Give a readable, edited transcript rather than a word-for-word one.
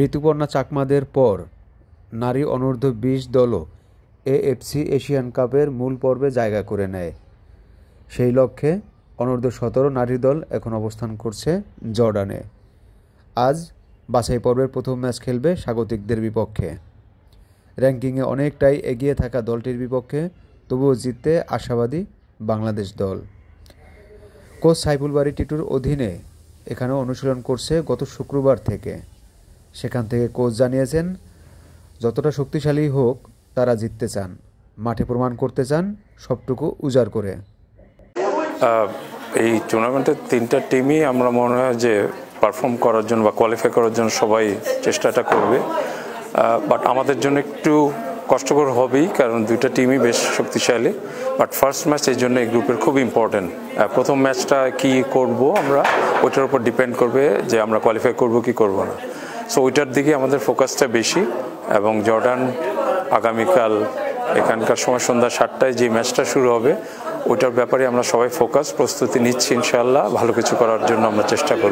ঋতুপর্ণা চাকমাদের পর নারী অনূর্ধ্ব-20 দলও এএফসি এশিয়ান কাপের মূল পর্বে জায়গা করে নেয়। সেই লক্ষ্যে অনূর্ধ্ব-17 নারী দল এখন অবস্থান করছে জর্ডানে। আজ বাছাই পর্বের প্রথম ম্যাচ খেলবে স্বাগতিকদের বিপক্ষে। র্যাঙ্কিংয়ে অনেকটাই এগিয়ে থাকা দলটির বিপক্ষে তবুও জিততে আশাবাদী বাংলাদেশ দল। কোচ সাইফুল বারী টিটুর অধীনে এখানে অনুশীলন করছে গত শুক্রবার থেকে। সেখান থেকে কোচ জানিয়েছেন, যতটা শক্তিশালী হোক তারা জিততে চান, মাঠে প্রমাণ করতে চান সবটুকু উজাড় করে। এই টুর্নামেন্টের তিনটা টিমই আমরা মনে হয় যে পারফর্ম করার জন্য বা কোয়ালিফাই করার জন্য সবাই চেষ্টাটা করবে। বাট আমাদের জন্য একটু কষ্টকর হবেই, কারণ দুইটা টিমই বেশ শক্তিশালী। বাট ফার্স্ট ম্যাচ এই জন্য এই গ্রুপের খুব ইম্পর্টেন্ট। প্রথম ম্যাচটা কি করব আমরা, ওইটার উপর ডিপেন্ড করবে যে আমরা কোয়ালিফাই করব কি করব না। সো ওইটার দিকে আমাদের ফোকাসটা বেশি। এবং জর্ডান আগামীকাল এখানকার সময় সন্ধ্যা 7টায় যে ম্যাচটা শুরু হবে, ওইটার ব্যাপারে আমরা সবাই প্রস্তুতি নিচ্ছি। ইনশাআল্লাহ ভালো কিছু করার জন্য আমরা চেষ্টা করব।